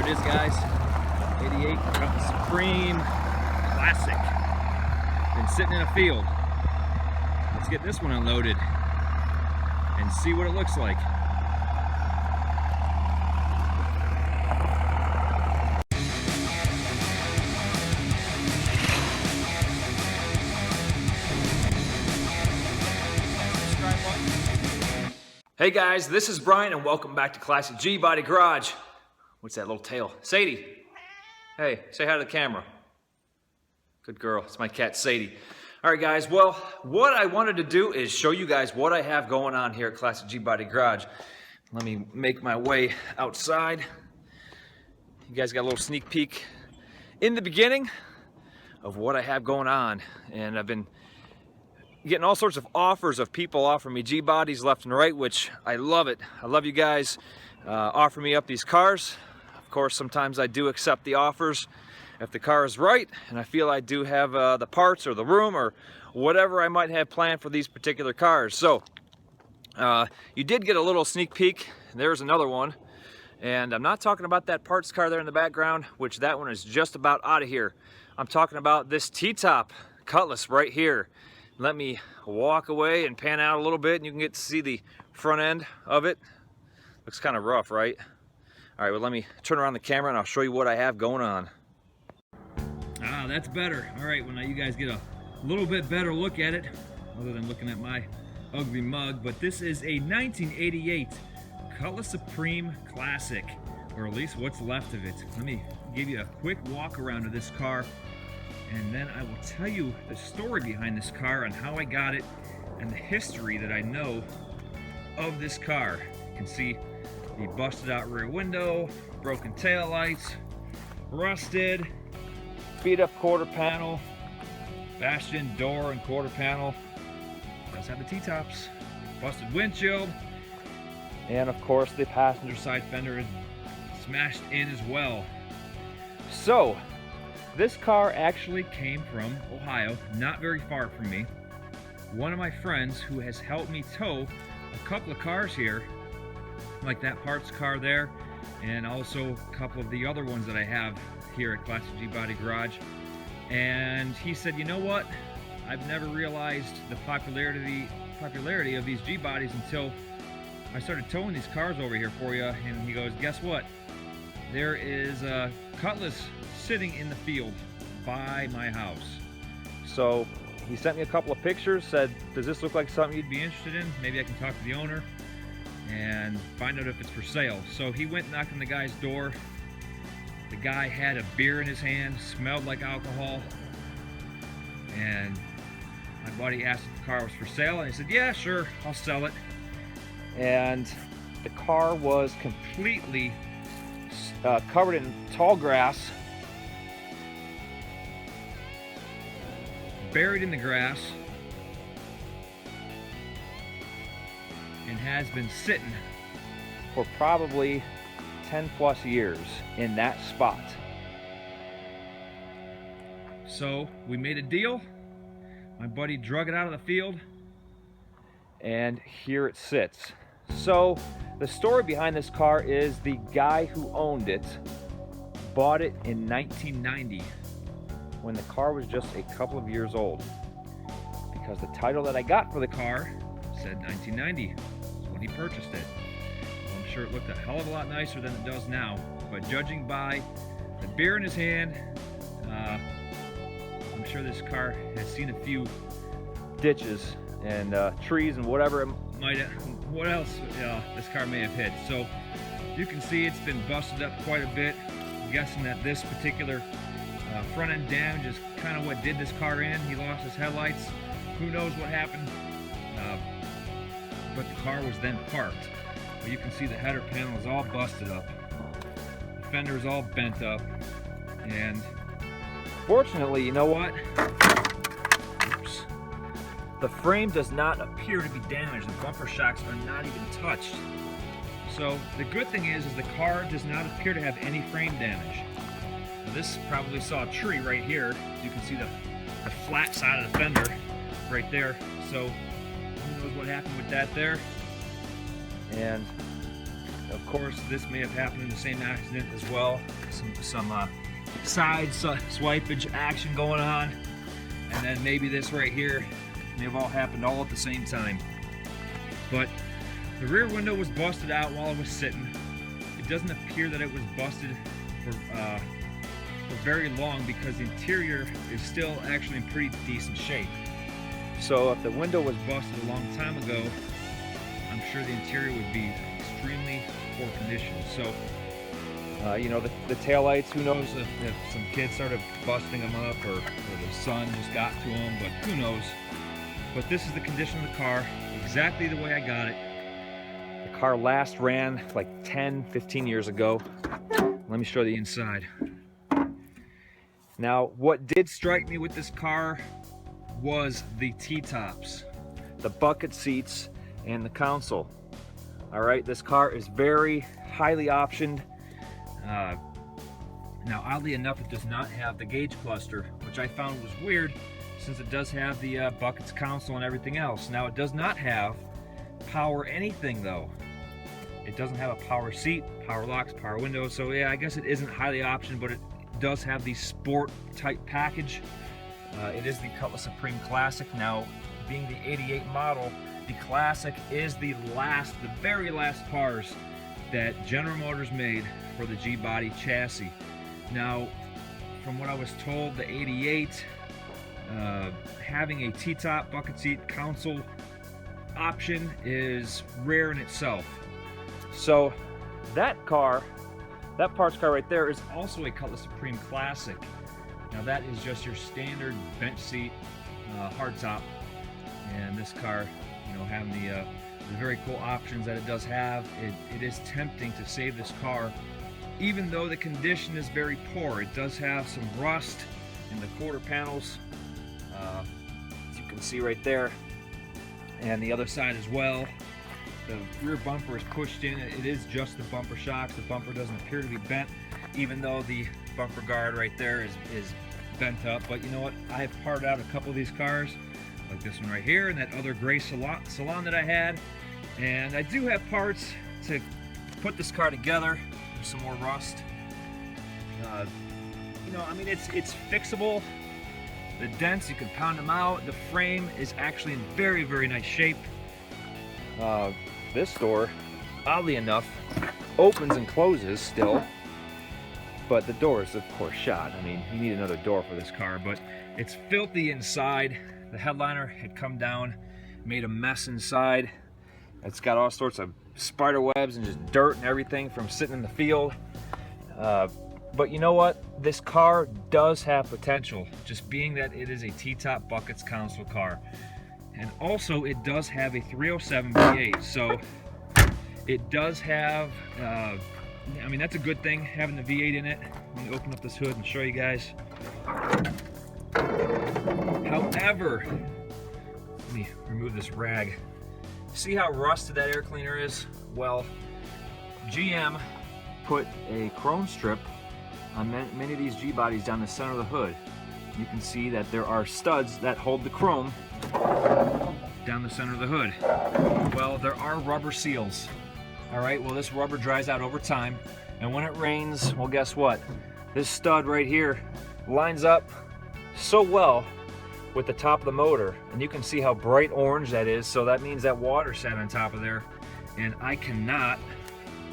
it is, guys. 88 Cutlass Supreme Classic. Been sitting in a field. Let's get this one unloaded and see what it looks like. Hey guys, this is Brian and welcome back to Classic Gbody Garage. What's that little tail? Sadie. Hey, say hi to the camera. Good girl, it's my cat Sadie. All right guys, well, what I wanted to do is show you guys what I have going on here at Classic Gbody Garage. Let me make my way outside. You guys got a little sneak peek in the beginning of what I have going on. And I've been getting all sorts of offers of people offering me G-bodies left and right, which I love it. I love you guys offering me up these cars. Of course, sometimes I do accept the offers if the car is right and I feel I do have the parts or the room or whatever I might have planned for these particular cars. So you did get a little sneak peek. There's another one, and I'm not talking about that parts car there in the background, which that one is just about out of here. I'm talking about this T-top Cutlass right here. Let me walk away and pan out a little bit and you can get to see the front end of it. Looks kind of rough, right? All right, well, let me turn around the camera and I'll show you what I have going on. Ah, that's better. All right, well, now you guys get a little bit better look at it, other than looking at my ugly mug. But this is a 1988 Cutlass Supreme Classic, or at least what's left of it. Let me give you a quick walk around of this car, and then I will tell you the story behind this car and how I got it and the history that I know of this car. You can see the busted out rear window, broken tail lights, rusted, beat up quarter panel, bashed in door and quarter panel. Does have the T-tops, busted windshield, and of course the passenger side fender is smashed in as well. So this car actually came from Ohio, not very far from me. One of my friends who has helped me tow a couple of cars here, like that parts car there, and also a couple of the other ones that I have here at Classic Gbody Garage. And he said, you know what? I've never realized the popularity of these G-bodies until I started towing these cars over here for you. And he goes, guess what? There is a Cutlass sitting in the field by my house. So he sent me a couple of pictures, said, does this look like something you'd be interested in? Maybe I can talk to the owner and find out if it's for sale. So he went and knocked on the guy's door. The guy had a beer in his hand, smelled like alcohol, and my buddy asked if the car was for sale, and he said, yeah, sure, I'll sell it. And the car was completely covered in tall grass, buried in the grass, and has been sitting for probably 10 plus years in that spot. So we made a deal. My buddy drug it out of the field, and here it sits. So the story behind this car is the guy who owned it bought it in 1990 when the car was just a couple of years old, because the title that I got for the car said 1990 was when he purchased it. I'm sure it looked a hell of a lot nicer than it does now, but judging by the beer in his hand, I'm sure this car has seen a few ditches and trees and whatever it might have, what else this car may have hit. So you can see it's been busted up quite a bit. I'm guessing that this particular front end damage is kind of what did this car in. He lost his headlights. Who knows what happened, but the car was then parked. But you can see the header panel is all busted up. The fender is all bent up. And fortunately, you know what? Oops. The frame does not appear to be damaged. The bumper shocks are not even touched. So the good thing is the car does not appear to have any frame damage. Now, this probably saw a tree right here. You can see the flat side of the fender right there. So who knows what happened with that there. And Of course, this may have happened in the same accident as well. Some side swipage action going on, and then maybe this right here may have all happened all at the same time. But the rear window was busted out while I was sitting. It doesn't appear that it was busted for very long, because the interior is still actually in pretty decent shape. So if the window was busted a long time ago, I'm sure the interior would be extremely poor condition. So, you know, the taillights, who knows if some kids started busting them up, or the sun just got to them, but who knows. But this is the condition of the car, exactly the way I got it. The car last ran like 10, 15 years ago. Let me show you the inside. Now, what did strike me with this car was the T-tops, the bucket seats, and the console. All right, this car is very highly optioned. Now, oddly enough, it does not have the gauge cluster, which I found was weird, since it does have the buckets, console, and everything else. Now, it does not have power anything, though. It doesn't have a power seat, power locks, power windows. So yeah, I guess it isn't highly optioned, but it does have the sport type package. It is the Cutlass Supreme Classic. Now, being the 88 model, the Classic is the very last cars that General Motors made for the G-body chassis. Now, from what I was told, the 88, having a T-top, bucket seat, console option is rare in itself. So that car, that parts car right there, is also a Cutlass Supreme Classic. Now that is just your standard bench seat, hardtop, and this car, you know, having the very cool options that it does have, it is tempting to save this car, even though the condition is very poor. It does have some rust in the quarter panels, as you can see right there, and the other side as well. The rear bumper is pushed in. It is just the bumper shocks. The bumper doesn't appear to be bent, even though the bumper guard right there is bent up. But you know what? I have parted out a couple of these cars, like this one right here, and that other gray Salon that I had. And I do have parts to put this car together. There's some more rust. You know, I mean, it's fixable. The dents, you can pound them out. The frame is actually in very, very nice shape. This door, oddly enough, opens and closes still, but the door is of course shot. I mean, you need another door for this car, but it's filthy inside. The headliner had come down, made a mess inside. It's got all sorts of spider webs and just dirt and everything from sitting in the field. But you know what? This car does have potential, just being that it is a T-top buckets console car. And also, it does have a 307 V8, so it does have, I mean, that's a good thing, having the V8 in it. Let me open up this hood and show you guys. However, let me remove this rag. See how rusted that air cleaner is? Well, GM put a chrome strip on many of these G-bodies down the center of the hood. You can see that there are studs that hold the chrome down the center of the hood. Well, there are rubber seals. All right, well, this rubber dries out over time, and when it rains, well, guess what? This stud right here lines up so well with the top of the motor, and you can see how bright orange that is. So that means that water sat on top of there, and I cannot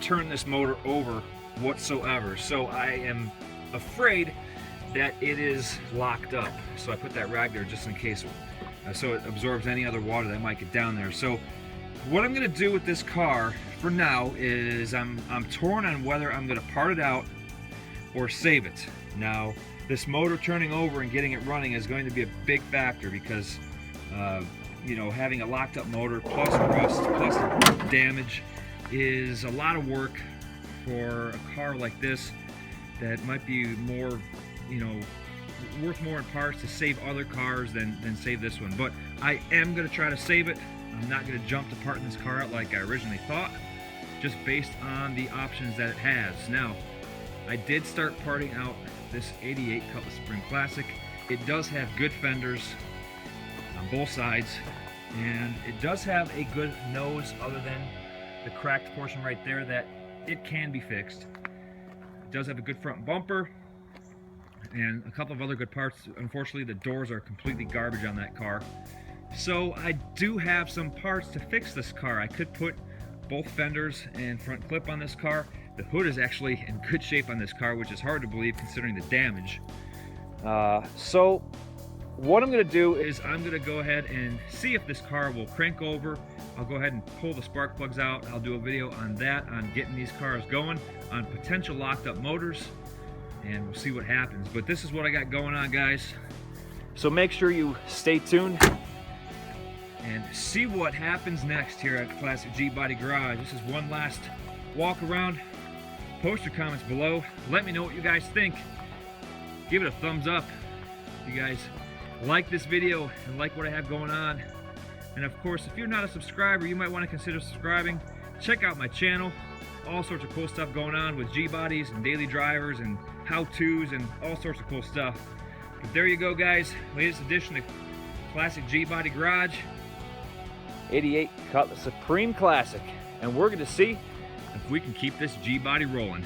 turn this motor over whatsoever. So I am afraid that it is locked up. So I put that rag there just in case, so it absorbs any other water that might get down there. So what I'm gonna do with this car for now is I'm torn on whether I'm gonna part it out or save it. Now, this motor turning over and getting it running is going to be a big factor, because you know, having a locked up motor plus rust plus damage is a lot of work for a car like this that might be more, you know, worth more in parts to save other cars than save this one. But I am going to try to save it. I'm not going to jump to parting this car out like I originally thought, just based on the options that it has. Now, I did start parting out this 88 Cutlass Supreme Classic. It does have good fenders on both sides, and it does have a good nose, other than the cracked portion right there that it can be fixed. It does have a good front bumper and a couple of other good parts. Unfortunately, the doors are completely garbage on that car. So I do have some parts to fix this car. I could put both fenders and front clip on this car. The hood is actually in good shape on this car, which is hard to believe considering the damage. So what I'm going to do is I'm going to go ahead and see if this car will crank over. I'll go ahead and pull the spark plugs out. I'll do a video on that, on getting these cars going, on potential locked up motors, and we'll see what happens. But this is what I got going on, guys. So make sure you stay tuned and see what happens next here at Classic Gbody Garage. This is one last walk around. Post your comments below. Let me know what you guys think. Give it a thumbs up if you guys like this video and like what I have going on. And of course, if you're not a subscriber, you might want to consider subscribing. Check out my channel. All sorts of cool stuff going on with G-bodies and daily drivers and how-tos and all sorts of cool stuff. But there you go, guys. Latest edition of Classic Gbody Garage. 88 Cutlass Supreme Classic. And we're going to see if we can keep this G-body rolling.